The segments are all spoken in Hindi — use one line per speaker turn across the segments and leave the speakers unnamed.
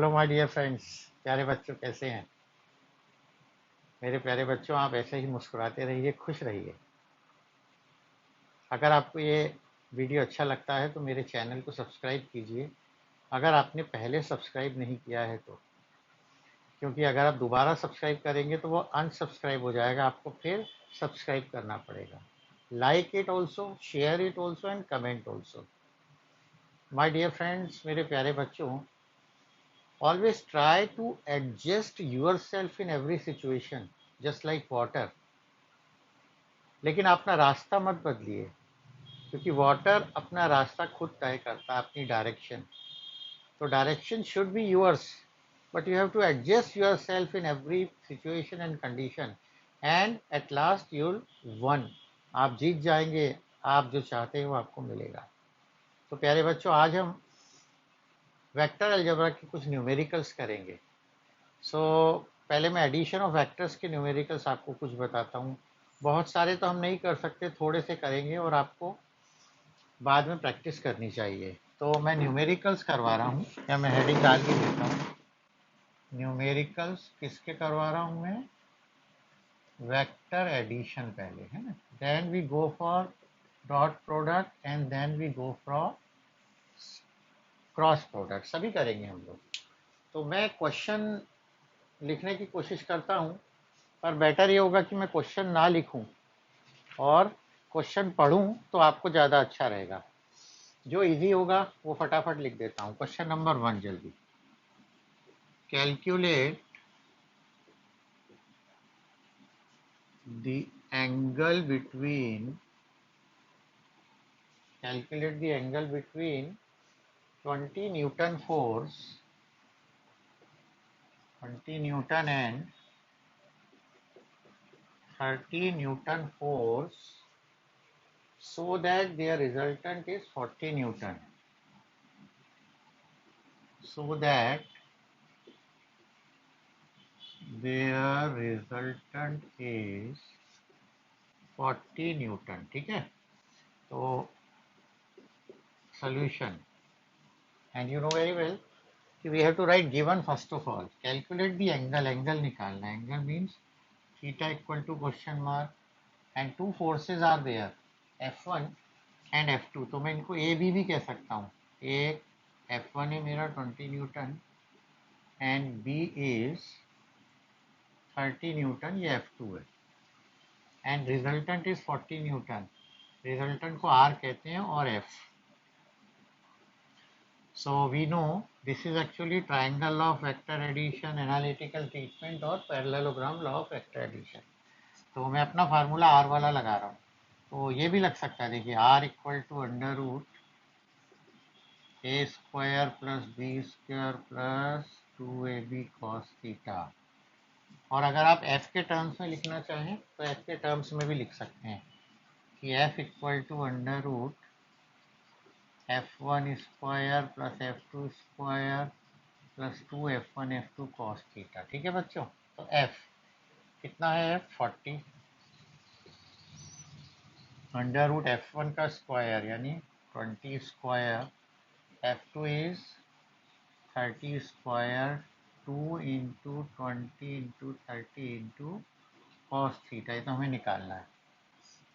हेलो माय डियर फ्रेंड्स, प्यारे बच्चों कैसे हैं। मेरे प्यारे बच्चों, आप ऐसे ही मुस्कुराते रहिए, खुश रहिए। अगर आपको ये वीडियो अच्छा लगता है तो मेरे चैनल को सब्सक्राइब कीजिए। अगर आपने पहले सब्सक्राइब नहीं किया है तो, क्योंकि अगर आप दोबारा सब्सक्राइब करेंगे तो वो अनसब्सक्राइब हो जाएगा, आपको फिर सब्सक्राइब करना पड़ेगा। Like it also, share it also and comment also. My dear friends, मेरे प्यारे बच्चों, always try to adjust yourself in every situation, just like water. लेकिन अपना रास्ता मत बदलिए, क्योंकि वाटर अपना रास्ता खुद तय करता है, अपनी डायरेक्शन। तो direction should be yours, but you have to adjust yourself in every situation and condition, and at last you'll win. आप जीत जाएंगे, आप जो चाहते हैं वो आपको मिलेगा। तो प्यारे बच्चों, आज हम वेक्टर अलजेब्रा के कुछ न्यूमेरिकल्स करेंगे। पहले मैं एडिशन ऑफ वेक्टर्स के न्यूमेरिकल्स आपको कुछ बताता हूँ। बहुत सारे तो हम नहीं कर सकते, थोड़े से करेंगे और आपको बाद में प्रैक्टिस करनी चाहिए। तो मैं न्यूमेरिकल्स करवा रहा हूँ, या मैं हेडिंग डाल के देता हूँ। न्यूमेरिकल्स किसके करवा रहा हूँ मैं? वेक्टर एडिशन पहले, है ना। Then we go for dot product and then we go for cross product, सभी करेंगे हम लोग। तो मैं क्वेश्चन लिखने की कोशिश करता हूँ, पर बेटर ये होगा कि मैं क्वेश्चन ना लिखूं और क्वेश्चन पढ़ूं, तो आपको ज़्यादा अच्छा रहेगा। जो इजी होगा वो फटाफट लिख देता हूँ। क्वेश्चन नंबर 1 जल्दी। Calculate the angle between 20 Newton force, 20 Newton and 30 Newton force, so that their resultant is 40 Newton. So that their resultant is 40 Newton. ठीक है, तो solution, and you know very well कि we have to write given first of all. Calculate the angle, angle निकालना है। Angle means theta equal to question mark, and two forces are there, F1 and F2। तो मैं इनको A B भी कह सकता हूँ। एक F1 है मेरा 20 Newton and B is 30 Newton, ये F2 है, and resultant is 40 Newton. Resultant को R कहते हैं और F। So we know this is actually triangle law of vector addition, analytical treatment और parallelogram law of vector addition। तो मैं अपना फार्मूला R वाला लगा रहा हूँ। तो ये भी लग सकता है, देखिए R equal to under root A square plus B square plus 2ab cos theta. और अगर आप F के टर्म्स में लिखना चाहें तो F के टर्म्स में भी लिख सकते हैं कि F equal to under root F1 square plus F2 square plus 2F1 F2 cos theta. ठीक है बच्चों, तो F कितना है? F 40 अंडर रूट F1 का स्क्वायर यानी 20 square, F2 is 30 square, 2 into 20 into 30 into cos theta. ये तो हमें निकालना है।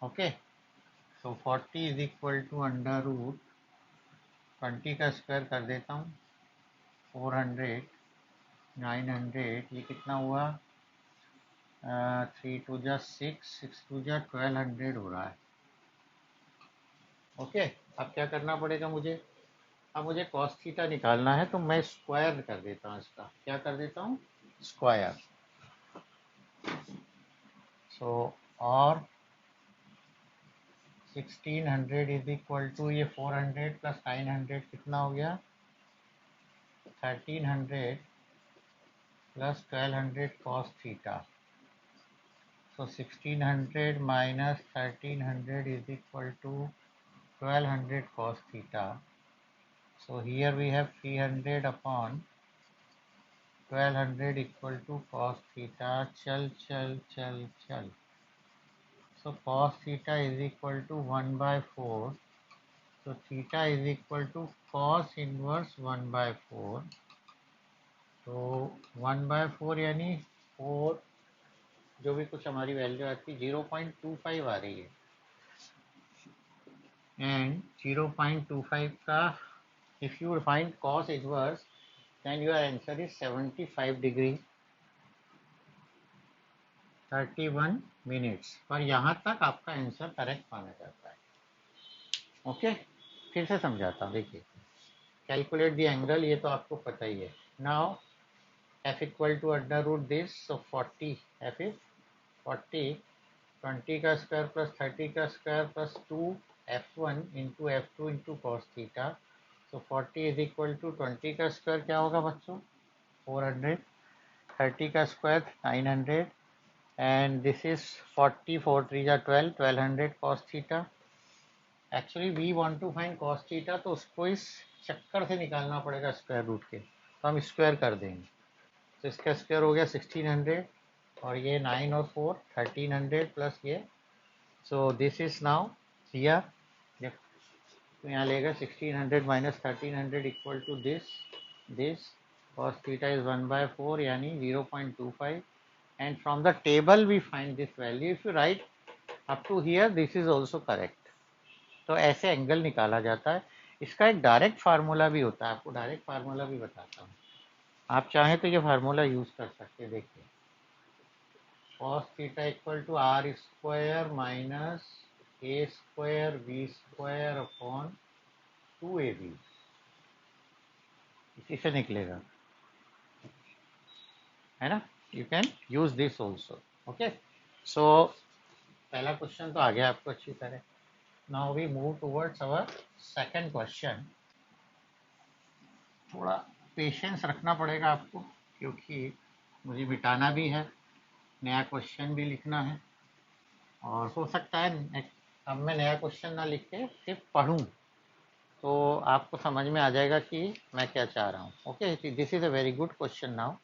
Okay, so 40 is equal to under root 20 का स्क्वायर कर देता हूँ, 400, 900, ये कितना हुआ? 3 टू जा 6, 6 टू जा 1200 हो रहा है। ओके, अब क्या करना पड़ेगा मुझे? अब मुझे कॉस थीटा निकालना है, तो मैं स्क्वायर कर देता हूँ इसका। क्या कर देता हूँ? स्क्वायर। सो और 1600 इज इक्वल टू ये 400 प्लस 900 कितना हो गया? 1300 plus 1200 cos theta. So 1600 minus 1300 is equal to 1200 cos theta. So here we have 300 upon 1200 equal to cos theta. Chal. So cos theta is equal to 1 by 4. So theta is equal to cos inverse 1 by 4. 1/4 यानी 4, जो भी कुछ हमारी वैल्यू आती है 0.25 आ रही है, एंड 0.25 का if you find cos inverse then your answer is 75 degree 31 minutes। पर यहाँ तक आपका आंसर करेक्ट माना जाता है। ओके, फिर से समझाता हूँ। देखिए, कैलकुलेट द एंगल, ये तो आपको पता ही है। Now f equal to under root this, so 40, f is 40, 20 का स्क्वायर प्लस 30 का square plus 2f1 into f2 into cos theta. So 40 is equal to 20 का स्क्वायर क्या होगा बच्चों, 400, 30 का square 900, and this is 40, 4 3 are 12, 1200 cos theta। Actually we want to find cos theta, तो उसको इस चक्कर से निकालना पड़ेगा स्क्वायर रूट के, तो हम स्क्वायर कर देंगे। तो इसका स्क्वायर हो गया 1600, और ये 9 और 4 1300 प्लस ये, so this is now here, तो यहाँ लेगा 1600 minus 1300 equal to this cos theta is 1/4 यानी 0.25, and from the table we find this value। if you write up to here this is also correct। तो ऐसे एंगल निकाला जाता है। इसका एक डायरेक्ट फार्मूला भी होता है, आपको डायरेक्ट फार्मूला भी बताता हूँ, आप चाहें तो ये फार्मूला यूज कर सकते हैं। देखिए, cos theta equal to r square minus a square b square upon 2ab, इसी से निकलेगा, है ना। You can use this also. Okay, so पहला क्वेश्चन तो आ गया आपको अच्छी तरह। Now we move towards our second question. थोड़ा पेशेंस रखना पड़ेगा आपको, क्योंकि मुझे मिटाना भी है, नया क्वेश्चन भी लिखना है, और हो सकता है अब मैं नया क्वेश्चन ना लिख के सिर्फ पढ़ूं तो आपको समझ में आ जाएगा कि मैं क्या चाह रहा हूँ। Okay, this is a very good question. Now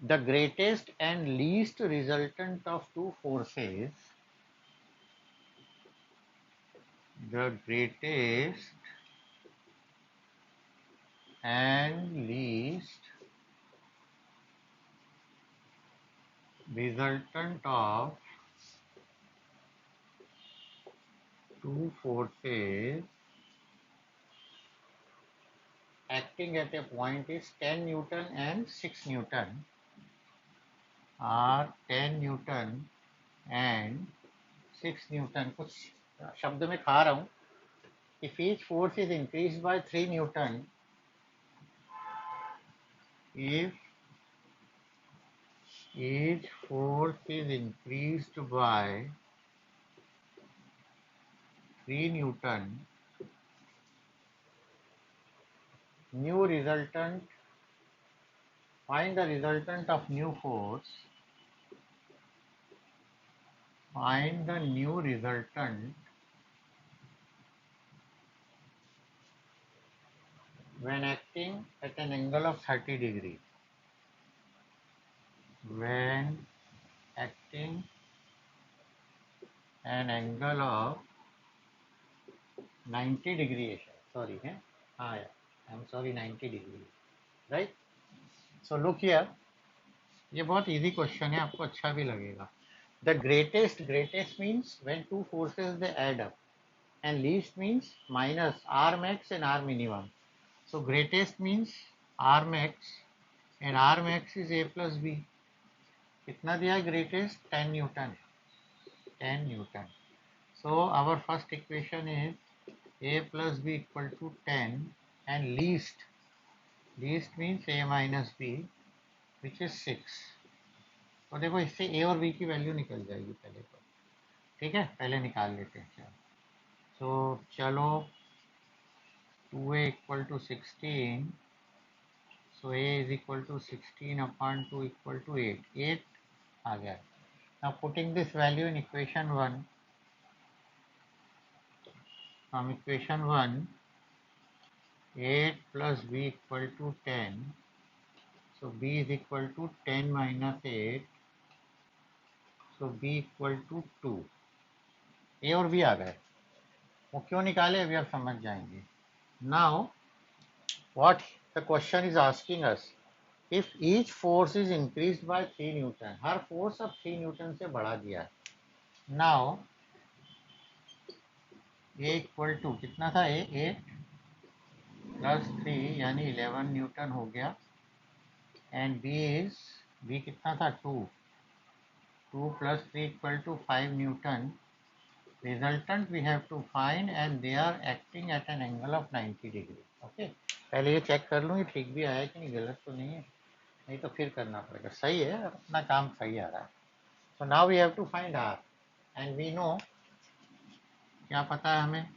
the greatest and least resultant of two forces, the greatest and least resultant of two forces acting at a point is 10 Newton and 6 Newton, are 10 Newton and 6 Newton। कुछ शब्द में खा रहा हूँ। If each force is increased by 3 Newton, if each force is increased by 3 Newton, new resultant, find the resultant of new force, find the new resultant when acting at an angle of 30 degree, when acting an angle of 90 degree, sorry, I'm sorry, 90 degree, right? So look here, ये बहुत easy question है, आपको अच्छा भी लगेगा। The greatest means when two forces they add up, and least means minus R max and R minimum. So greatest means R max, and R max is A plus B। कितना दिया greatest? 10 Newton, 10 Newton। So our first equation is A plus B equal to 10, and least means A minus B, which is 6। तो देखो, इससे A और B की वैल्यू निकल जाएगी पहले तो, ठीक है, पहले निकाल लेते हैं। चलो 2A equal to 16, so A is equal to 16 upon 2 equal to 8, 8 आ गया। Now putting this value in equation 1, from equation 1, 8 plus B equal to 10, so B is equal to 10 minus 8, so B equal to 2। A और B आ गए, वो क्यों निकाले अभी आप समझ जाएंगे। Now what the question is asking us, if each force is increase by 3 Newton, her force अब 3 न्यूटन से बढ़ा दिया है. नाउ ए इक्वल टू कितना था, ए 8 प्लस 3 यानी 11 न्यूटन हो गया. एंड बी कितना था, 2 plus 3 equal to 5 newton. Resultant we have to find and they are acting at an angle of 90 degree. Okay, पहले ये चेक कर लूँ ये ठीक भी आया कि नहीं, गलत तो नहीं है, नहीं तो फिर करना पड़ेगा. सही है, अपना काम सही आ रहा है. So now we have to find R and we know, क्या पता है हमें,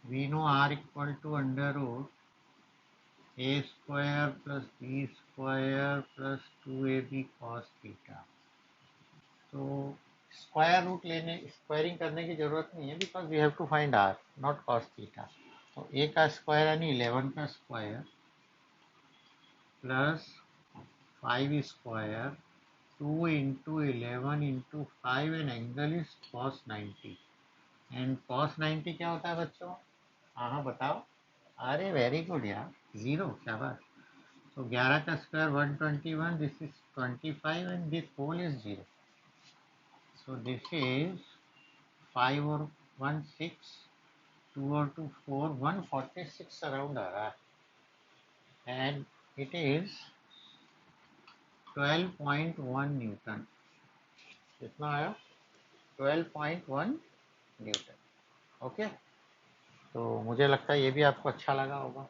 we know R equal to under root A square plus B square plus 2ab cos theta. तो स्क्वायर रूट लेने, स्क्वायरिंग करने की जरूरत नहीं है, because we have to find R not cos theta. तो ए का स्क्वायर यानी 11 का square plus 5 square 2 into 11 into 5 and angle is cos 90. And cos 90 क्या होता है बच्चों, हाँ हाँ बताओ. अरे वेरी गुड यार, जीरो, शाबाश. तो 11 का square 121, this is 25 and this whole is zero. So this is 5 और 1 6, 2 और 2 4, 146 अराउंड आ रहा है. And it is 12.1 Newton. कितना आया, 12.1 न्यूटन. ओके, तो मुझे लगता है ये भी आपको अच्छा लगा होगा.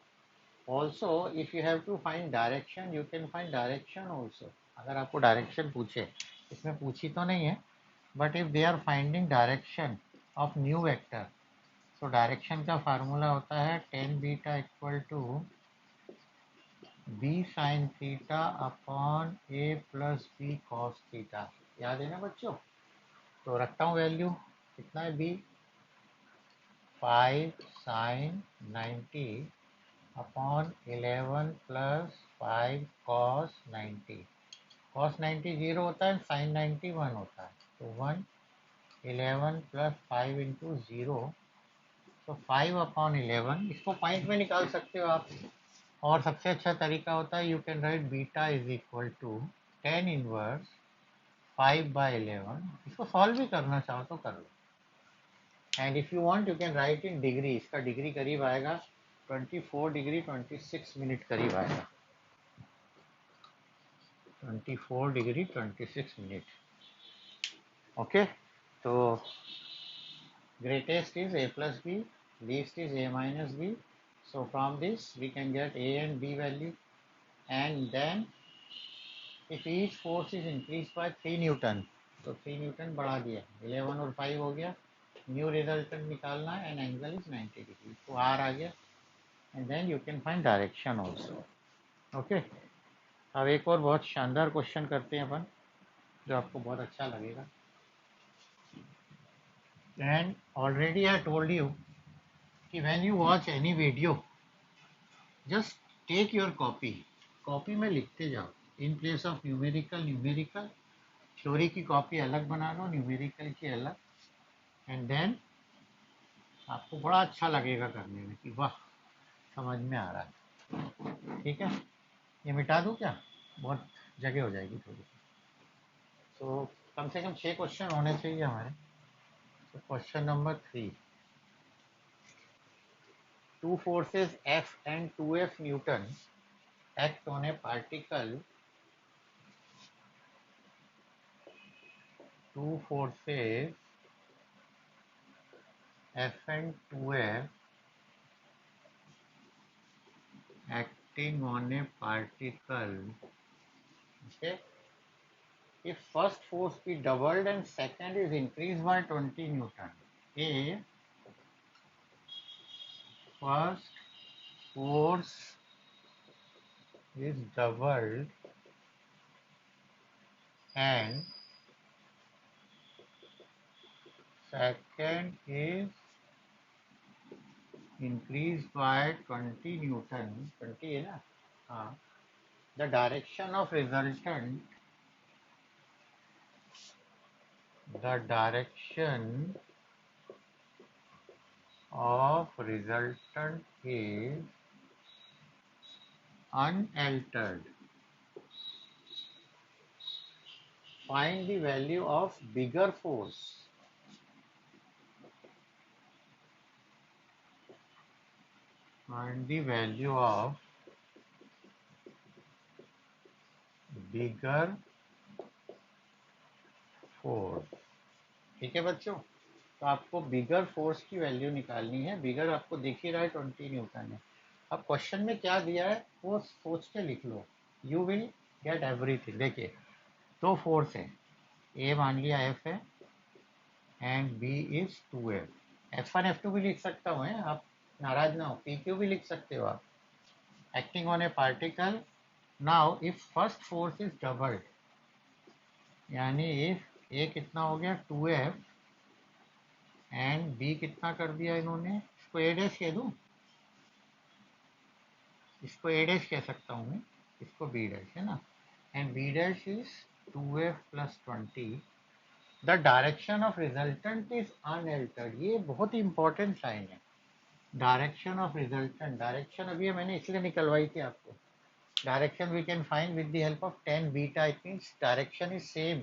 Also if you have to find direction, you can find direction also. अगर आपको डायरेक्शन पूछे, इसमें पूछी तो नहीं है, but if they are finding direction of new vector, तो डायरेक्शन का फार्मूला होता है tan beta equal to B sine theta upon A plus B cos theta. याद है ना बच्चों. तो रखता हूँ वैल्यू, कितना है B, 5 sine 90 upon 11 plus 5 cos 90. Cos 90 zero होता है, साइन 90 1 होता है. तो 1 11 प्लस 5 इंटू जीरो, तो 5 अपॉन 11, इसको पॉइंट में निकाल सकते हो आप. और सबसे अच्छा तरीका होता है, you can write beta is equal to tan inverse 5/11. इसको सॉल्व भी करना चाहो तो कर लो. And if you want you can write in degree. इसका डिग्री करीब आएगा 24 डिग्री 26 मिनट करीब आएगा. 24 डिग्री 26 मिनट. ओके, तो greatest is a plus b, least is a minus b. So from this we can get a and b value. And then if each force is increased by 3 Newton, तो 3 न्यूटन बढ़ा दिया, 11 और 5 हो गया. न्यू रिजल्टेंट निकालना एंड एंगल इज 90 डिग्री. तो आर आ गया. And then you can find direction also. Okay, अब एक और बहुत शानदार क्वेश्चन करते हैं अपन, जो आपको बहुत अच्छा लगेगा. And already I told you कि when you watch any video, just take your copy, copy में लिखते जाओ. In place of numerical, numerical. Theory की कॉपी अलग बना लो, न्यूमेरिकल की अलग. एंड देन आपको बड़ा अच्छा लगेगा करने में कि वाह, समझ में आ रहा है. ठीक है, ये मिटा दूँ क्या, बहुत जगह हो जाएगी थोड़ी सी. तो कम से कम 6 क्वेश्चन होने चाहिए हमारे. तो question number 3, two forces F and 2F Newton act on a particle. Two forces F and 2F acting on a particle. Okay. If first force be doubled and second is increased by 20 Newton. A first force is doubled and second is increased by 20 Newton. 20 है ना, हाँ. The direction of resultant, the direction of resultant is unaltered. Find the value of bigger force. Find the value of bigger force. ठीक है बच्चों, तो आपको बिगर फोर्स की वैल्यू निकालनी है। बिगर आपको दिख ही रहा है 20 न्यूटन है। अब क्वेश्चन में क्या दिया है वो सोच के लिख लो, यू विल गेट एवरीथिंग। देखिए दो फोर्स है, ए मान लिया एफ है and B is 2f। F1 F2 भी लिख सकता हूँ, आप नाराज ना हो, PQ भी लिख सकते हो आप। Acting on A particle, now if first force is doubled, यानी इफ ए कितना हो गया 2f एंड बी कितना कर दिया इन्होंने, इसको ए डैश कह दूँ, इसको ए डैश कह सकता हूँ मैं, इसको बी डैश है ना, and B dash is 2f plus 20, the direction of resultant is unaltered. ये बहुत ही इंपॉर्टेंट लाइन है, डायरेक्शन ऑफ रिजल्टेंट। डायरेक्शन अभी मैंने इसलिए निकलवाई थी आपको। Direction we can find with the help of tan beta, it means direction is same,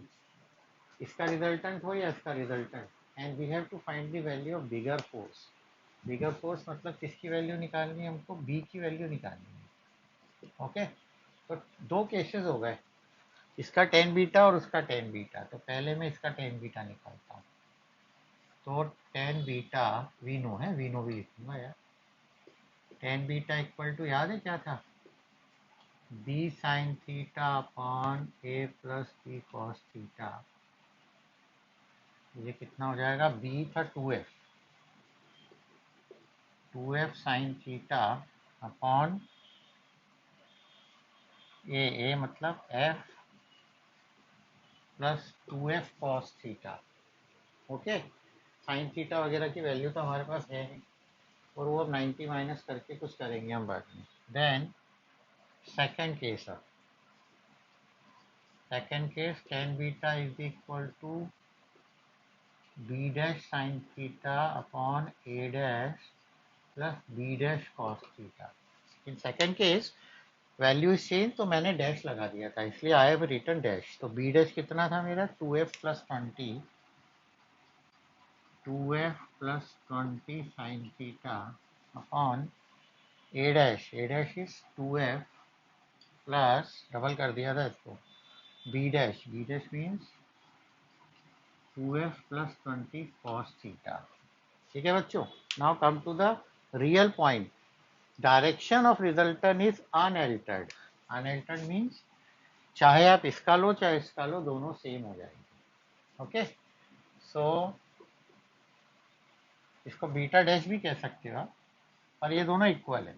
इसका रिजल्टेंट हो या इसका resultant, and we have to find the value of bigger force. Bigger force मतलब किसकी वैल्यू निकालनी है हमको, बी की वैल्यू निकालनी है। ओके, तो दो केसेस हो गए, इसका tan बीटा और उसका tan बीटा। तो पहले मैं इसका tan बीटा निकालता हूँ। तो tan बीटा वी नो है, वी नो भी लिखूंगा यार। tan बीटा इक्वल टू, याद है क्या था, B sine theta upon A plus B cos theta. ये कितना हो जाएगा, बी था 2f साइन थीटा अपॉन ए मतलब f plus 2f cos theta. Okay, sine theta वगैरह की वैल्यू तो हमारे पास है नहीं, और वो अब 90 माइनस करके कुछ करेंगे हम बाद में। Then second case, second case tan beta is equal to B dash sine theta upon A dash plus B dash cos theta. In second case value is change, तो मैंने डैश लगा दिया था, इसलिए आई हैव रिटन डैश। तो बी डैश कितना था मेरा, 2f plus 20, 2f plus 20 sine theta upon A dash is 2f plus, double कर दिया था इसको, B dash means 2f plus 20 cos theta. ठीक है बच्चों, now come to the real point. Direction of resultant is unaltered. Unaltered means चाहे आप इसका लो चाहे इसका लो, दोनों सेम हो जाएंगे। ओके, सो इसको बीटा डैश भी कह सकते हो आप, और ये दोनों इक्वल है।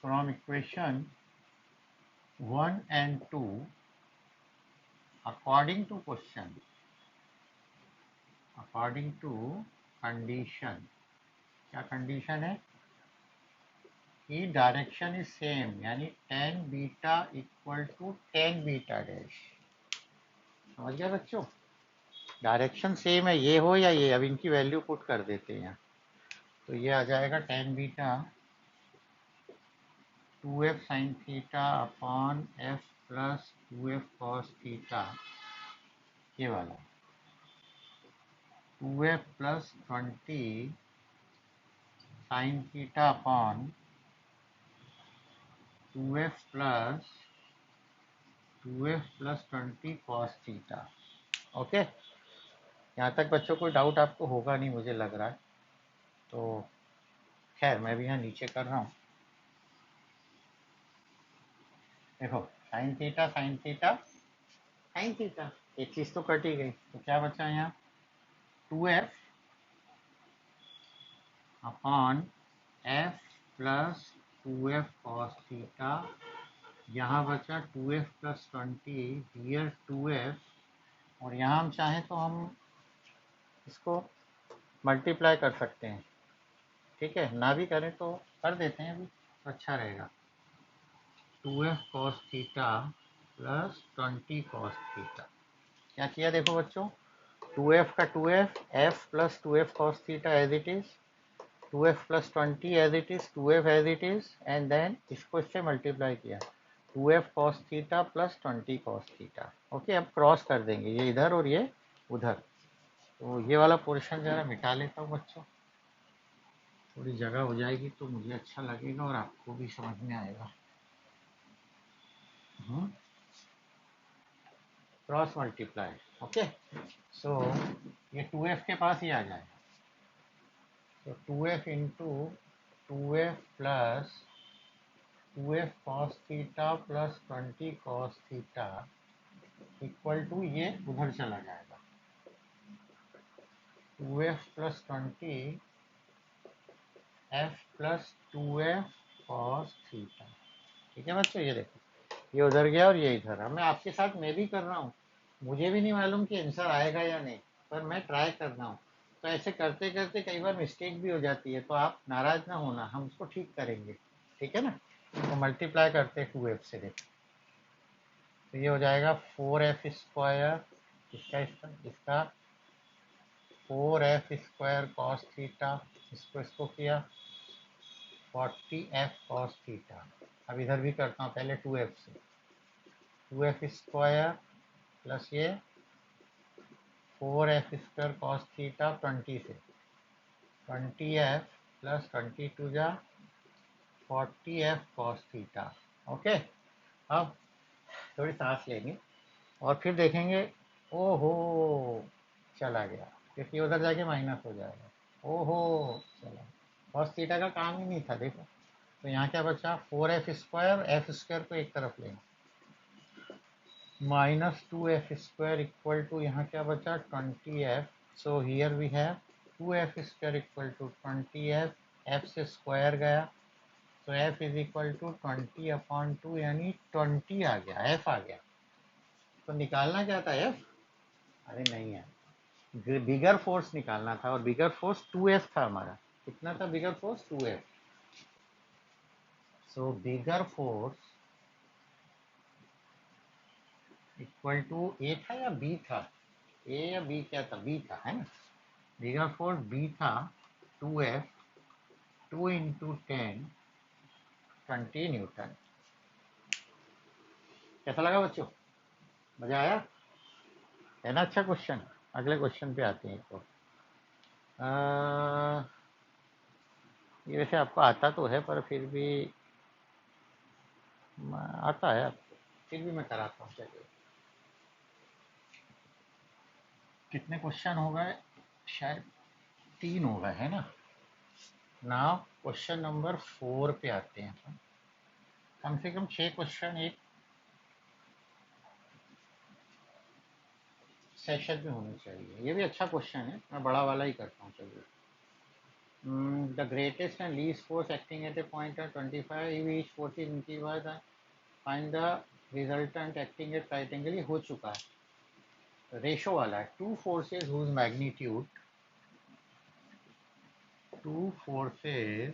From equation 1 and 2 according to question, according to condition, क्या कंडीशन है कि डायरेक्शन इज सेम, यानी tan beta equal to tan beta dash. समझ गया बच्चों, डायरेक्शन सेम है, ये हो या ये, अब इनकी वैल्यू पुट कर देते हैं। तो ये आ जाएगा tan beta 2f sign theta upon f plus 2f cos theta, ये वाला 2f plus 20 sine theta upon 2f plus 20 cos theta. Okay, यहाँ तक बच्चों कोई डाउट आपको होगा नहीं मुझे लग रहा है, तो खैर मैं भी यहाँ नीचे कर रहा हूँ। देखो sine theta sine theta sine theta, एक चीज़ तो कट ही गई, तो क्या बचा यहाँ 2f upon f plus 2f cos theta, यहाँ बचा 2f प्लस 20 हियर 2f, और यहाँ हम चाहें तो हम इसको मल्टीप्लाई कर सकते हैं। ठीक है, ना भी करें तो कर देते हैं अभी, तो अच्छा रहेगा। 2f cos theta plus 20 cos theta, क्या किया देखो बच्चों, 2f का 2f, f plus 2f cos theta as it is, 2f plus 20 as it is, 2f as it is, and then इसको इससे मल्टीप्लाई किया, 2f cos theta plus 20 cos theta. Okay, अब क्रॉस कर देंगे, ये इधर और ये उधर। तो ये वाला पोर्शन जरा मिटा लेता हूँ बच्चों, थोड़ी जगह हो जाएगी तो मुझे अच्छा लगेगा और आपको भी समझ में आएगा। Cross multiply. ओके, सो ये 2f के पास ही आ जाएगा, तो 2f into 2f plus 2f cos theta plus 20 cos theta equal to ये उधर चला जाएगा, 2f plus 20 f plus 2f cos theta. ठीक है बच्चों, ये देखो ये उधर गया और ये इधर। अब मैं आपके साथ मैं भी कर रहा हूँ, मुझे भी नहीं मालूम कि आंसर आएगा या नहीं, पर मैं ट्राई कर रहा हूँ। तो ऐसे करते करते कई बार मिस्टेक भी हो जाती है, तो आप नाराज ना होना, हम उसको ठीक करेंगे। ठीक है ना, तो मल्टीप्लाई करते हैं 2f से। देखो तो ये हो जाएगा 4f स्क्वायर, इसका 4f स्क्वायर कॉस थीटा, इसको किया 40f कॉस थीटा। अब इधर भी करता हूँ, पहले 2f से, 2f स्क्वायर प्लस ये 4f स्क्वायर कॉस थीटा 20 से, 20f प्लस 22 जा 40f कॉस थीटा। ओके, अब थोड़ी सांस लेंगे और फिर देखेंगे। ओहो, चला गया, क्योंकि उधर जाके माइनस हो जाएगा। ओहो, चला, कॉस थीटा का काम ही नहीं था। देखो तो यहाँ क्या बचा, 4f स्क्वायर, एफ स्क्वायर को एक तरफ लेंगे, minus 2f square equal to यहाँ क्या बचा 20f। So here we have 2f square equal to 20f, f से स्क्वायर गया तो f is equal to 20 upon 2, यानी 20 आ गया, f आ गया। तो निकालना क्या था, f? अरे नहीं है, बिगर फोर्स निकालना था, और बिगर फोर्स 2f था हमारा। कितना था bigger force, 2f। So bigger force equal to A था या बी था, ए या बी, क्या था, बी था, है ना। बिगर फोर्स बी था 2f, 2 इंटू 10 20 न्यूटन। कैसा लगा बच्चों, मजा आया है ना। अच्छा क्वेश्चन, अगले क्वेश्चन पे आते हैं। तो ये वैसे आपको आता तो है, पर फिर भी आता है आपको, फिर भी मैं कराता हूँ। चलिए, कितने क्वेश्चन हो गए, शायद 3 हो गए, है ना। नाउ क्वेश्चन नंबर 4 पे आते हैं। कम से कम 6 क्वेश्चन एक सेशन में होने चाहिए। ये भी अच्छा क्वेश्चन है, मैं बड़ा वाला ही करता हूँ। चलिए, the greatest and least force acting at a point of 25 each force is increased, find the resultant acting at right angle. ये हो चुका है, रेशो वाला है। Two forces whose magnitude, two forces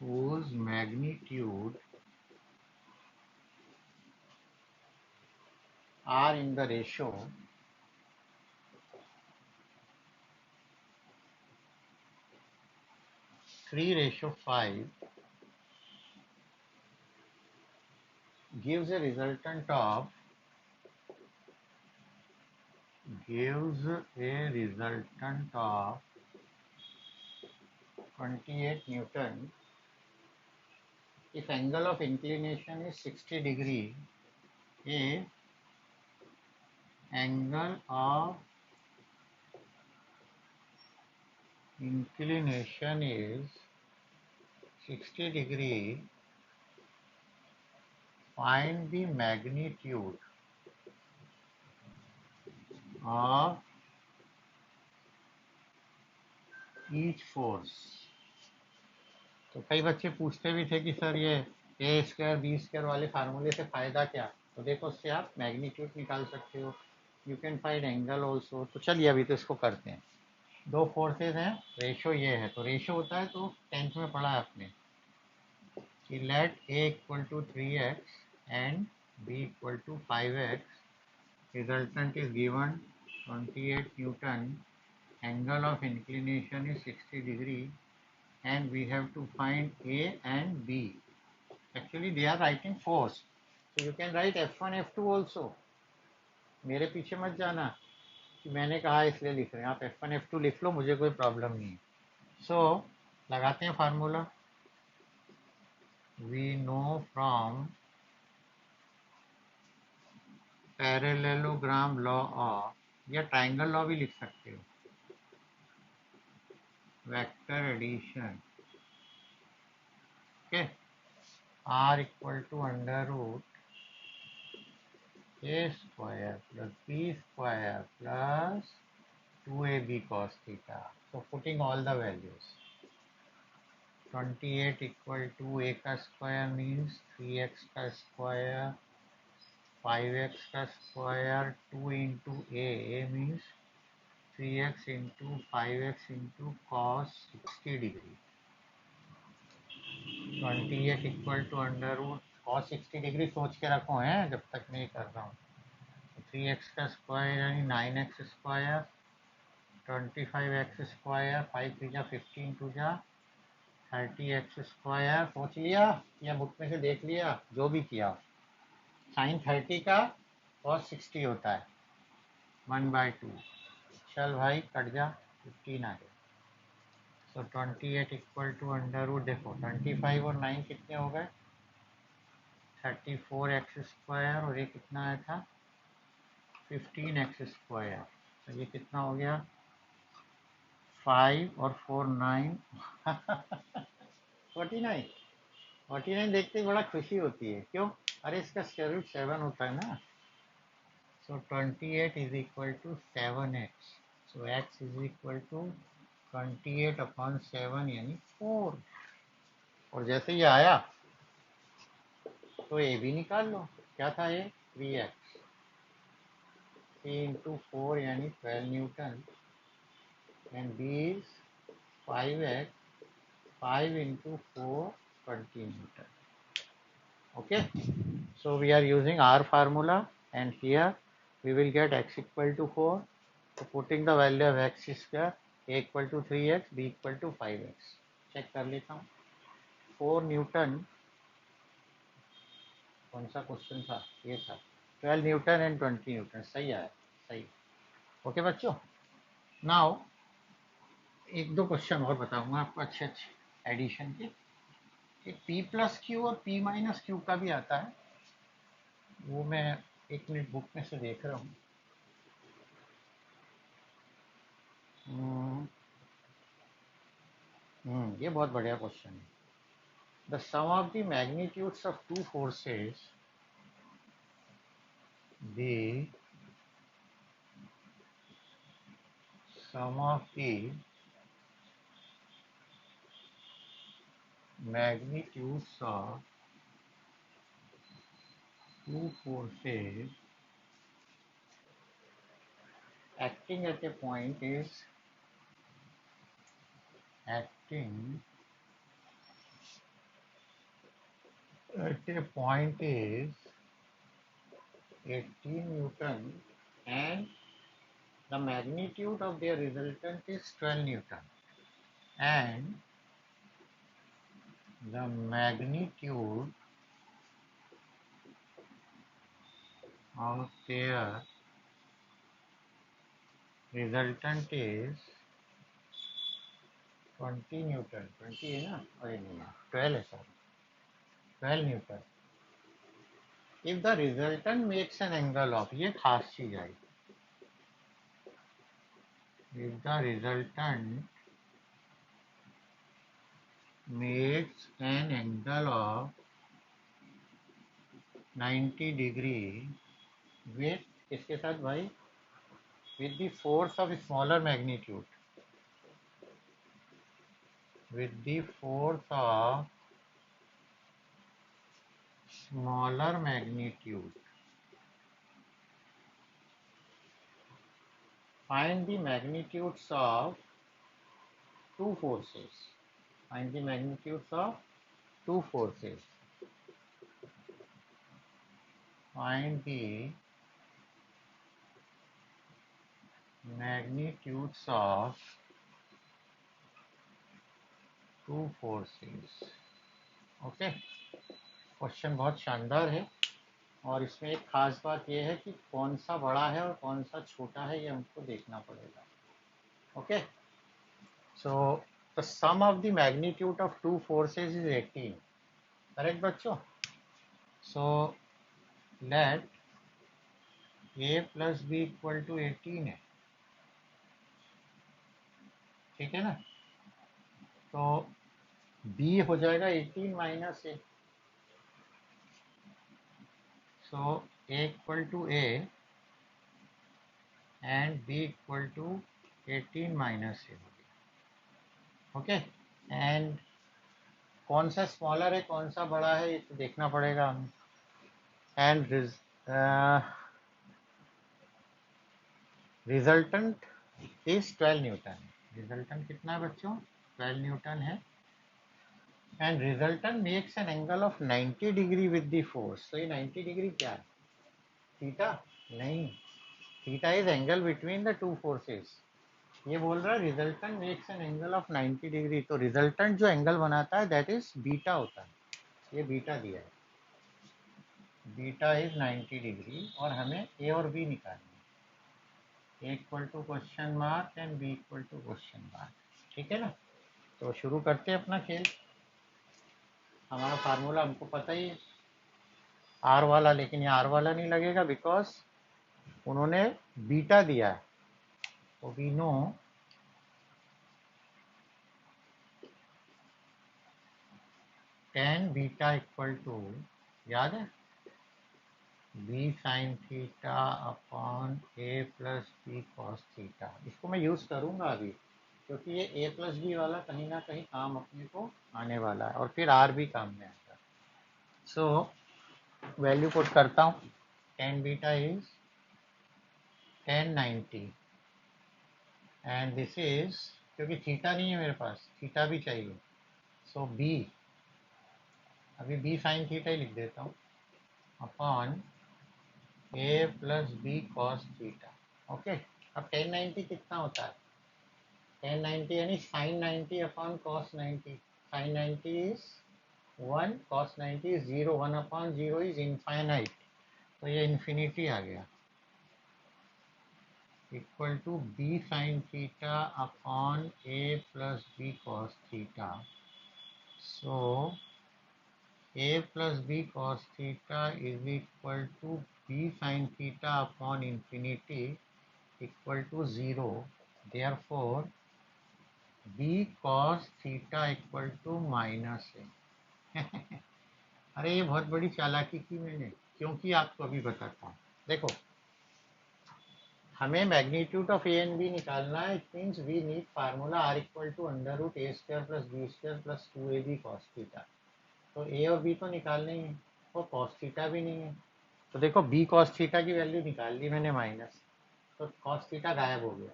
whose magnitude are in the ratio 3:5 gives a resultant of 28 Newton if angle of inclination is 60 degree, if angle of inclination is 60 degree, find the magnitude of each force। तो कई बच्चे पूछते भी थे कि सर ये ए स्क्वायर बी स्क्वायर वाले फार्मूले से फ़ायदा क्या। तो देखो उससे आप मैग्नीट्यूड निकाल सकते हो, you can find angle also. तो चलिए अभी तो इसको करते हैं। दो फोर्सेज हैं, रेशो ये है, तो रेशो होता है तो 10th में पढ़ा है आपने कि let A equal to 3x and B equal to 5x, resultant is given 28 newton angle of inclination is 60 degree and we have to find A and B. Actually they are writing force, so you can write F1 F2 also. मेरे पीछे मत जाना कि मैंने कहा इसलिए लिख रहे हैं, आप F1 F2 लिख लो, मुझे कोई प्रॉब्लम नहीं है. सो लगाते हैं formula. We know from parallelogram law of, या ट्राइंगल लॉ भी लिख सकते हो, vector addition. Okay, R equal to under root A square plus B square plus 2AB cos theta. So putting all the values, 28 equal to A का square means 3x का square, 5x का square, 2 into A means 3x into 5x into cos 60 degree. 28 equal to under root cos 60 degree सोच के रखो हैं जब तक नहीं कर रहा हूँ. 3x का स्क्वायर यानी 9x स्क्वायर, 25x स्क्वायर, 5 3 जा 15 2 जा 30x स्क्वायर. सोच लिया या बुक में से देख लिया, जो भी किया. साइन 30 का cos 60 होता है 1/2. चल भाई कट जा, 15 आ गया. सो 28 इक्वल टू अंडर रूट, देखो 25 और 9 कितने हो गए, 34x स्क्वायर, और ये कितना आया था 15x स्क्वायर. तो ये कितना हो गया 5 और 4 9 49. 49 देखते ही बड़ा खुशी होती है, क्यों? अरे इसका स्क्वायर रूट 7 होता है ना. So 28 is equal to 7x. So x is equal to 28 upon 7 यानी 4. और जैसे ये आया तो ए भी निकाल लो. क्या था ये 3x, 3 इंटू 4 यानी 12 newton, and B is 5x, 5 into 4 20 Newton. Okay, so we are using R formula, and here we will get x equal to 4. So putting the value of x square, a equal to 3x, b equal to 5x. Check कर लेता हूँ. 4 न्यूटन, कौन सा क्वेश्चन था, ये था. 12 न्यूटन एंड 20 न्यूटन. सही आया, सही. ओके बच्चों, नाउ एक दो क्वेश्चन और बताऊंगा आपको अच्छे अच्छे एडिशन के. एक पी प्लस क्यू और पी माइनस क्यू का भी आता है, वो मैं एक मिनट बुक में से देख रहा हूँ. ये बहुत बढ़िया क्वेश्चन है. The sum of the magnitudes of two forces, the sum of the magnitudes of two forces acting at a point is acting at a point is 18 Newton, and the magnitude of their resultant is 12 Newton, and the magnitude of their resultant is 20 Newton. 20 है ना, अरे नहीं है 12 है sir, 12 Newton. If the resultant makes an angle of, ये खास चीज आई, if the resultant makes an angle of 90 degree with, किसके साथ भाई, with the force of smaller magnitude, with the force of smaller magnitude. Find the magnitudes of two forces. Find the magnitudes of two forces. Find the magnitudes of two forces. Okay, question बहुत शानदार है और इसमें एक खास बात यह है कि कौन सा बड़ा है और कौन सा छोटा है ये हमको देखना पड़ेगा। Okay, so the sum of the magnitude of two forces is 18, correct बच्चों? So let A plus B equal to 18 है, ठीक है ना? तो बी हो जाएगा 18 minus A, so A equal to A and B equal to 18 minus A. Okay, and कौन सा स्मॉलर है कौन सा बड़ा है ये तो देखना पड़ेगा हमें। And resultant is 12 Newton. Resultant कितना है बच्चों? 12 न्यूटन है। And resultant makes an angle of 90 degree with the force. तो ये 90 डिग्री क्या है? थीटा? नहीं, theta is angle between the two forces. ये बोल रहा है resultant makes an angle of 90 degree, तो रिजल्टेंट जो एंगल बनाता है दैट इज बीटा होता है। ये बीटा दिया है, बीटा इज 90 डिग्री और हमें ए और बी निकालना है। A equal to question mark and B equal to question mark, ठीक है ना? तो शुरू करते हैं अपना खेल। हमारा फार्मूला हमको पता ही है आर वाला, लेकिन ये आर वाला नहीं लगेगा बिकॉज उन्होंने बीटा दिया है। तो we know tan beta equal to, याद है, B sine theta upon A plus B cos theta. इसको मैं यूज़ करूँगा अभी क्योंकि ये ए प्लस बी वाला कहीं ना कहीं काम अपने को आने वाला है और फिर आर भी काम में आएगा। सो वैल्यू पुट करता हूँ। Tan beta is 1090 and this is, क्योंकि थीटा नहीं है मेरे पास, थीटा भी चाहिए, सो बी, अभी बी साइन थीटा ही लिख देता हूँ, upon A plus B cos theta. Okay, अब 1090 कितना होता है? 1090 यानी sine 90 upon cos 90। Sine 90 is 1, cos 90 is 0, 1 upon 0 is infinite, तो ये इन्फिनिटी आ गया, equal to B sine theta upon A plus B cos theta. So a plus b cos theta is equal to b sin theta upon infinity equal to 0. Therefore, b cos theta equal to minus a। अरे ये बहुत बड़ी चालाकी की मैंने, क्योंकि आपको अभी बताता हूँ। देखो, हमें magnitude of A and B निकालना है। It means we need formula R equal to under root A square plus B square plus 2ab cos theta. तो ए और बी तो निकालने ही है और cos थीटा भी नहीं है। तो देखो बी cos थीटा की वैल्यू निकाल ली मैंने माइनस, तो cos थीटा गायब हो गया।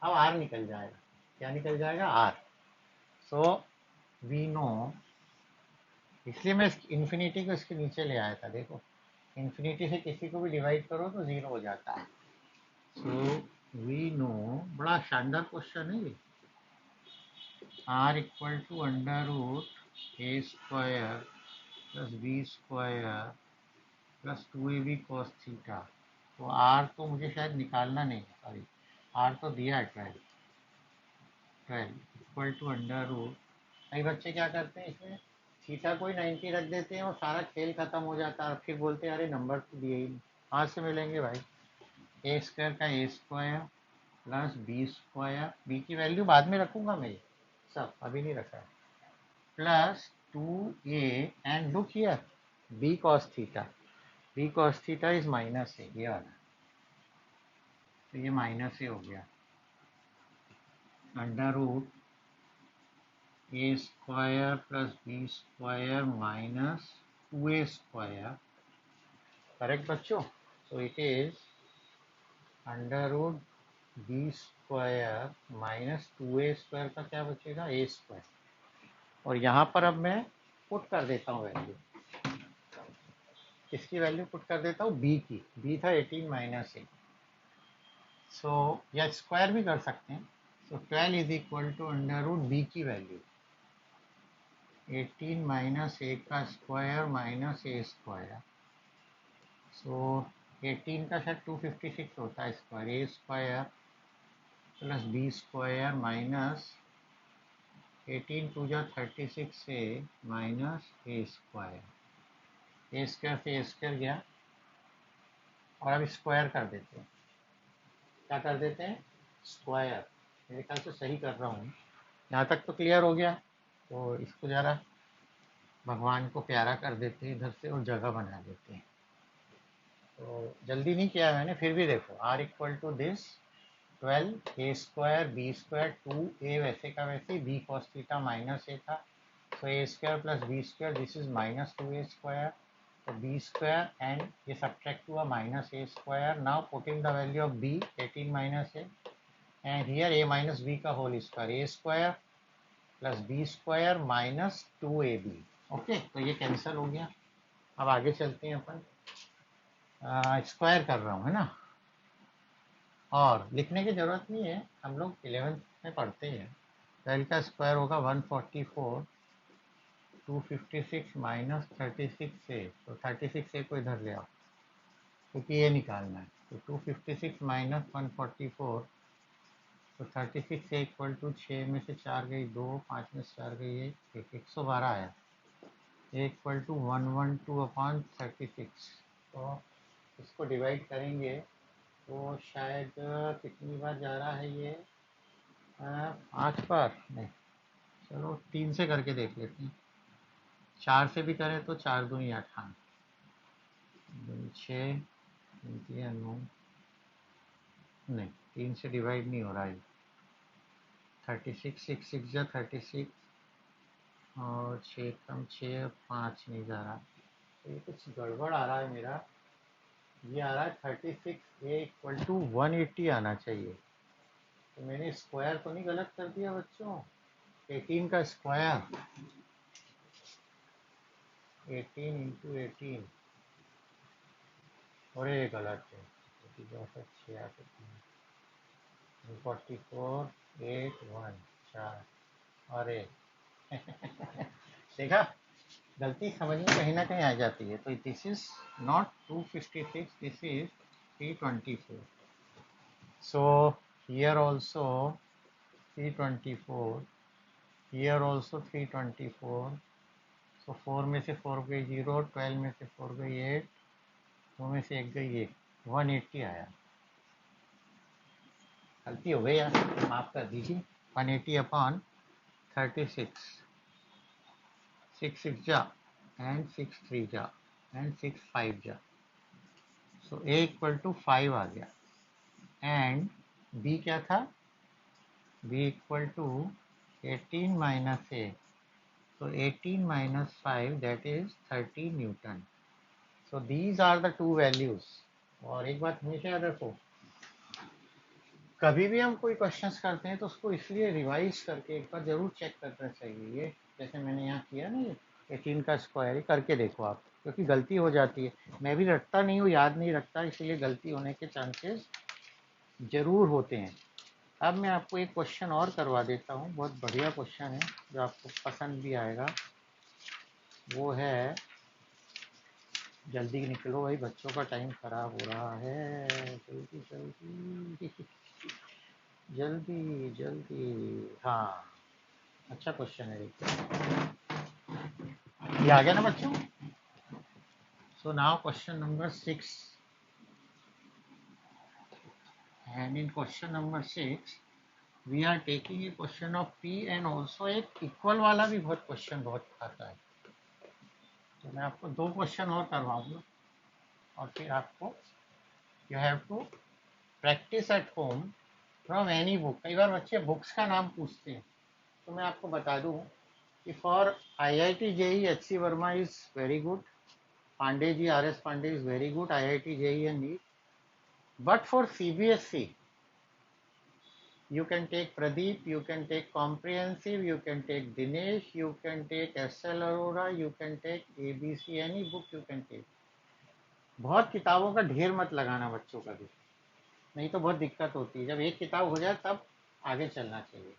अब आर निकल जाएगा, क्या निकल जाएगा? आर। सो वी नो, इसलिए मैं इन्फिनिटी को इसके नीचे ले आया था। देखो, इन्फिनिटी से किसी को भी डिवाइड करो तो जीरो हो जाता है। सो वी नो, बड़ा शानदार क्वेश्चन है ये। R equal to under root A square plus B square plus 2ab cos theta. तो आर तो मुझे शायद निकालना नहीं, सॉरी, आर तो दिया है 12, 12 इक्वल टू अंडर रूट। कई बच्चे क्या करते हैं, इसमें थीटा कोई 90 रख देते हैं और सारा खेल खत्म हो जाता है और फिर बोलते हैं अरे नंबर तो दिए ही नहीं। कहाँ से मिलेंगे भाई? ए स्क्वायर का A square plus B square, B की वैल्यू बाद में रखूंगा मैं, ये सब अभी नहीं रखा है, plus 2a and look here B cos theta. B cos theta is minus A, ये वाला, तो ये माइनस ए हो गया, under root A square plus B square minus 2a square, correct बच्चों? So it is under root B square minus 2a square का क्या बचेगा? A square. और यहाँ पर अब मैं पुट कर देता हूँ वैल्यू, किसकी वैल्यू पुट कर देता हूँ? बी की। बी था 18 माइनस ए, सो या स्क्वायर भी कर सकते हैं। So 12 is equal to under root B की वैल्यू 18 माइनस ए का square minus A square. So 18 का शायद 256 होता है square, A square plus B square minus 18 two जा 36 से minus A square. A square से ए स्क्वायर गया और अब स्क्वायर कर देते हैं। क्या कर देते हैं? स्क्वायर। मेरे ख्याल से सही कर रहा हूँ। यहाँ तक तो क्लियर हो गया। तो इसको ज़रा भगवान को प्यारा कर देते हैं इधर से और जगह बना देते हैं। तो जल्दी नहीं किया मैंने, फिर भी देखो R equal to this 12 A square B square 2 A वैसे का वैसे B cos theta minus A था। तो A square plus B square this is minus 2 A square. So b square and ये subtract to a minus a square. Now putting the value of b 18 minus a and here a minus b का whole square, a square plus b square minus 2ab. Okay, तो ये कैंसिल हो गया। अब आगे चलते हैं अपन। स्क्वायर कर रहा हूँ है ना, और लिखने की जरूरत नहीं है, हम लोग 11th में पढ़ते हैं। 12 का स्क्वायर होगा 144 256 माइनस 36 से, तो 36 से को इधर ले आओ क्योंकि ये निकालना है। तो 256 माइनस 144, तो 36 से इक्वल टू 6 में से 4 गई 2, 5 में से 4 गई 1, 112 आया। Equal to 112 upon 36। तो इसको डिवाइड करेंगे तो शायद कितनी बार जा रहा है ये? 5 बार नहीं, चलो 3 से करके देख लेते हैं। 4 से भी करें तो 4 दूनी 8, 6 9, नहीं 3 से डिवाइड नहीं हो रहा है। 36 6 6 जा 36 और 6 कम 6 5 नहीं जा रहा, तो ये कुछ गड़बड़ आ रहा है मेरा। ये आ रहा है 36 ए इक्वल टू 180 आना चाहिए। तो मैंने स्क्वायर तो नहीं गलत कर दिया बच्चों? 18 का स्क्वायर 18 इंटू 18, और ये गलत है। 44 8 1 4, अरे देखा, गलती समझ में कहीं ना कहीं आ जाती है। तो this is not 256, this is 324। So here also 324, here also 324। सो 4 में से 4 गई 0, 12 में से 4 गई 8, 2 में से 1 गई 1, 180 आया। गलती हो गई यार, माफ कर दीजिए। 180 अपॉन 36, 6 6 जा एंड 6 3 जा एंड 6 5 जा। सो ए इक्वल टू 5 आ गया। एंड बी क्या था? B equal to 18 minus A, so 18 minus 5 that is 30 Newton. So these are the two values. और एक बात हमेशा याद रखो, कभी भी हम कोई क्वेश्चंस करते हैं तो उसको इसलिए रिवाइज करके एक बार जरूर चेक करना चाहिए। ये जैसे मैंने यहाँ किया ना, ये 18 का स्क्वायर करके देखो आप, क्योंकि गलती हो जाती है। मैं भी रखता नहीं हूँ, याद नहीं रखता, इसलिए गलती होने के चांसेस जरूर होते हैं। अब मैं आपको एक क्वेश्चन और करवा देता हूँ, बहुत बढ़िया क्वेश्चन है जो आपको पसंद भी आएगा। वो है, जल्दी निकलो भाई, बच्चों का टाइम खराब हो रहा है, जल्दी जल्दी जल्दी जल्दी। हाँ, अच्छा क्वेश्चन है, देखिए ये आ गया ना बच्चों। So now question number 6, and in question number 6 we are taking a question of P and also एक इक्वल वाला भी बहुत क्वेश्चन बहुत आता है। तो मैं आपको 2 क्वेश्चन और करवाऊंगा और फिर आपको you have to practice at home from any book. कई बार बच्चे बुक्स का नाम पूछते हैं, तो मैं आपको बता दूं कि for IIT JEE HC Verma is very good, Pandey ji RS Pandey is very good, IIT JEE and NEET, but for CBSE you can take Pradeep, you can take comprehensive, you can take Dinesh, you can take SL Arora, you can take ABC, any book you can take। बहुत किताबों का ढेर मत लगाना बच्चों का भी, नहीं तो बहुत दिक्कत होती है। जब एक किताब हो जाए तब आगे चलना चाहिए।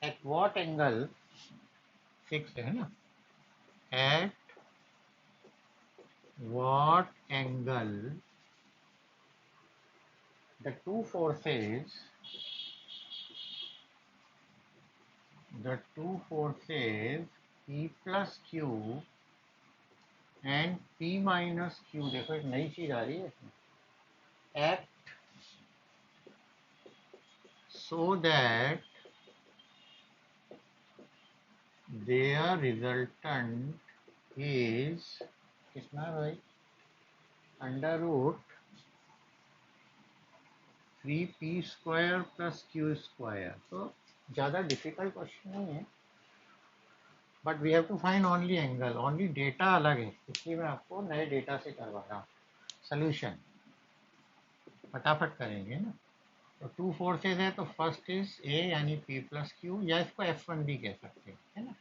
एट वॉट एंगल, फिक्स है ना, at what angle the two forces, P plus Q and P minus Q, देखो एक नई चीज आ रही है इसमें, act so that their resultant is कितना है भाई, under root 3p² plus q²। तो ज़्यादा डिफिकल्ट क्वेश्चन नहीं है, but we have to find only angle, only data अलग है, इसलिए मैं आपको नए डेटा से करवा रहा हूँ। सोल्यूशन फटाफट करेंगे ना। तो टू फोर्सेज है, तो फर्स्ट इज ए यानी P plus Q, या इसको F1 भी कह सकते हैं, है ना,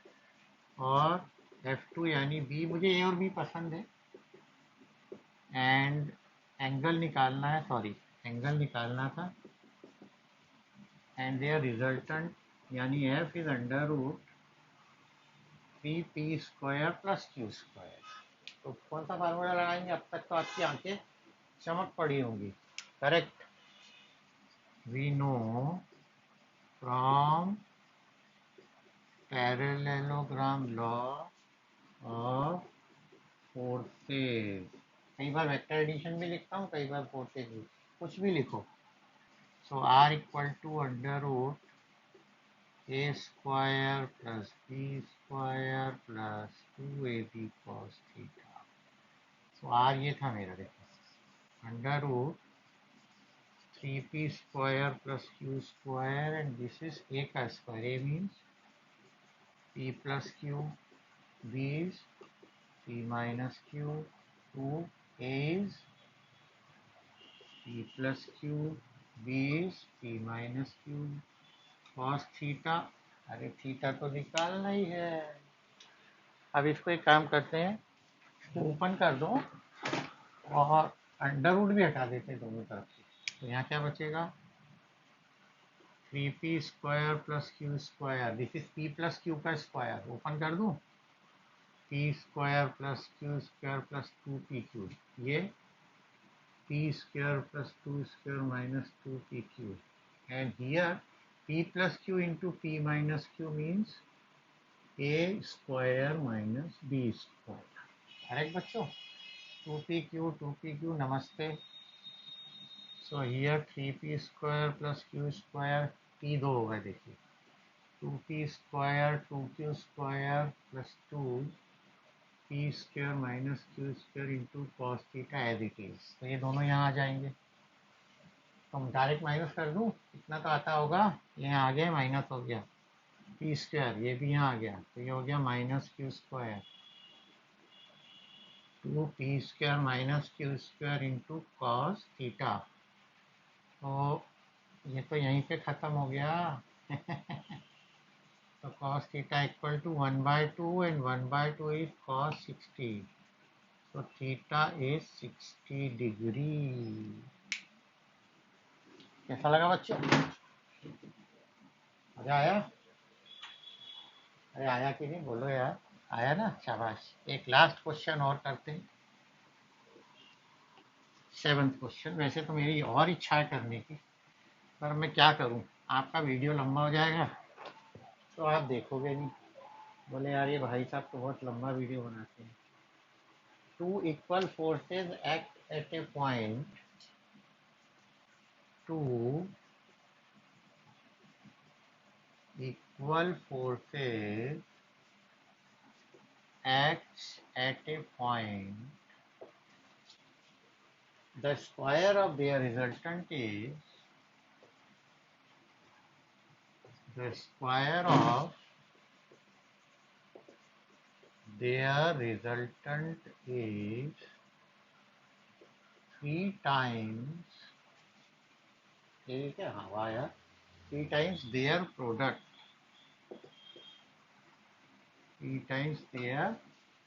और F2 यानी B। मुझे ए और बी पसंद है। एंड एंगल निकालना है, सॉरी एंगल निकालना था। एंड देयर रिजल्टेंट यानी F is under root 3p² plus q²। तो कौन सा फार्मूला लगाएंगे? अब तक तो आपकी आंखें चमक पड़ी होंगी। Correct, we know from parallelogram law of forces. कई बार वेक्टर एडिशन भी लिखता हूँ, कई बार फोर्सेज भी, कुछ भी लिखो। So R equal to under root A² plus B² plus 2AB cos theta. So R ये था मेरा, देखो under root 3p² plus q² and this is A का square. A means P plus Q, B is P minus Q, 2A is P plus Q, B is P minus Q cos theta. अरे थीटा तो निकालना ही है। अब इसको एक काम करते हैं, इसको ओपन कर दो और अंडर रूट भी हटा देते हैं दोनों तरफ से। तो यहाँ क्या बचेगा, 3p² plus q², this is P plus Q का स्क्वायर। ओपन कर दूँ, p² plus q² plus 2pq, ये p² plus 2² minus 2pq, and here p plus q into p minus q means a² minus b²। Correct बच्चों, 2pq नमस्ते। So here 3p² plus q², p दो होगा, देखिए 2p² 2q² plus 2p² minus q² into cos theta as it is. तो ये दोनों यहाँ आ जाएंगे, तो हम डायरेक्ट माइनस कर दूँ, इतना तो आता होगा। ये यहाँ आ गया, माइनस हो गया p², ये भी यहाँ आ गया, तो ये हो गया minus q², 2p² minus q² into cos theta. तो ये तो यहीं पे ख़त्म हो गया। तो cos theta equal to 1/2 and 1/2 is cos 60। So theta is 60 degree. कैसा लगा बच्चों? मजा आया? अरे आया कि नहीं बोलो यार, आया ना, शाबाश। एक लास्ट क्वेश्चन और करते हैं, 7th क्वेश्चन। वैसे तो मेरी और इच्छा है करने की, पर मैं क्या करूं, आपका वीडियो लंबा हो जाएगा तो आप देखोगे नहीं, बोले यार ये भाई साहब तो बहुत लंबा वीडियो बनाते हैं। Two equal forces act at a point, two equal forces acts at a point, the square of their resultant is, the square of their resultant is 3 times, ये क्या हवा यार, 3 times their product, 3 times their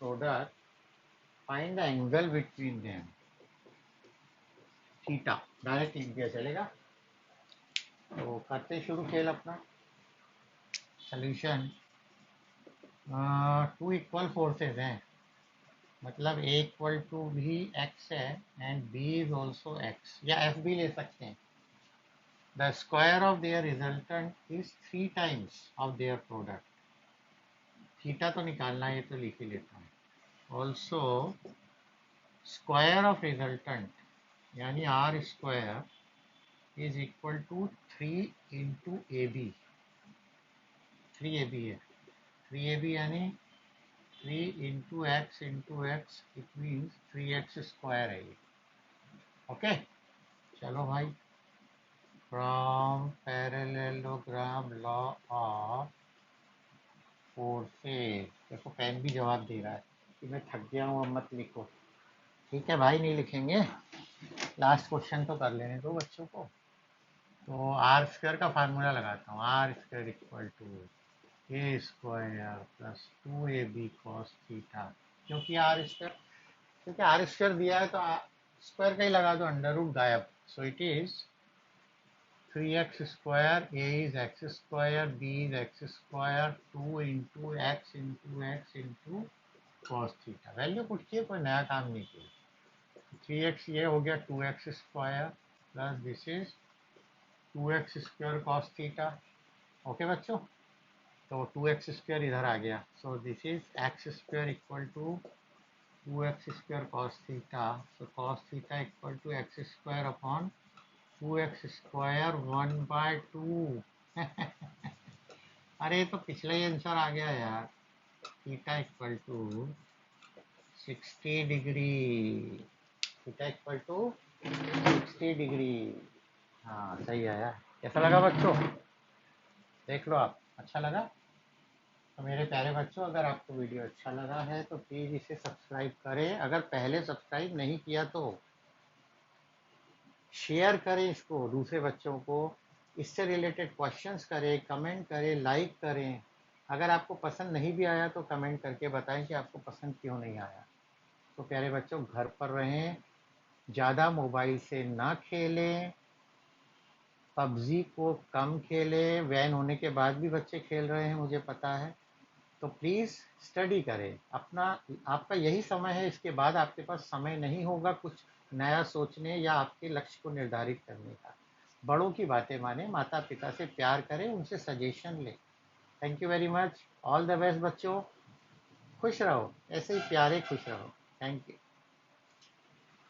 product, find the angle between them। Theta direct लिख दिया चलेगा। तो करते शुरू खेल अपना। सोल्यूशन, टू इक्वल फोर्सेस हैं, मतलब ए इक्वल टू भी एक्स है and B is also x, या एफ भी ले सकते हैं। The square of their resultant is 3 times of their product. Theta तो निकालना है, ये तो लिख ही लेता हूँ। ऑल्सो स्क्वायर ऑफ रिजल्टेंट यानी R square is equal to 3 into A B. 3ab है, 3ab यानी 3 into x it means 3x square है ये। ओके, चलो भाई, from parallelogram law of forces. देखो पेन भी जवाब दे रहा है कि मैं थक गया हूँ, अब मत लिखो। ठीक है भाई, नहीं लिखेंगे, लास्ट क्वेश्चन तो कर लेने दो बच्चों को। तो आर स्क्वायर का फार्मूला लगाता हूँ, R square equal to A square plus 2ab cos theta. क्योंकि आर स्क्वायर, क्योंकि आर स्क्वायर दिया है तो स्क्वायर का ही लगा दो, अंडर रूट गायब। So it is 3x square, A is x square, B is x square, 2 into x into cos theta. Value put किए, कोई नया काम नहीं किया। 3x ये हो गया 2x square plus this is 2x square cos theta. Okay बच्चों, तो 2x स्क्वायर इधर आ गया। So this is x square equal to 2x square cos theta. So cos theta equal to x square upon 2x square 1/2। अरे तो पिछला ही आंसर आ गया यार। Theta equal to 60 degree, theta equal to 60 degree. हाँ सही आया। कैसा लगा बच्चों, देख लो आप, अच्छा लगा? तो मेरे प्यारे बच्चों, अगर आपको वीडियो अच्छा लगा है तो प्लीज़ इसे सब्सक्राइब करें। अगर पहले सब्सक्राइब नहीं किया तो शेयर करें इसको दूसरे बच्चों को, इससे रिलेटेड क्वेश्चंस करें, कमेंट करें, लाइक करें। अगर आपको पसंद नहीं भी आया तो कमेंट करके बताएं कि आपको पसंद क्यों नहीं आया। तो प्यारे बच्चों, घर पर रहें, ज़्यादा मोबाइल से ना खेलें, पबजी को कम खेलें। वैन होने के बाद भी बच्चे खेल रहे हैं, मुझे पता है। तो प्लीज़ स्टडी करें अपना, आपका यही समय है, इसके बाद आपके पास समय नहीं होगा कुछ नया सोचने या आपके लक्ष्य को निर्धारित करने का। बड़ों की बातें माने, माता पिता से प्यार करें, उनसे सजेशन लें। Thank you very much, all the best बच्चों, खुश रहो, ऐसे ही प्यारे खुश रहो। Thank you.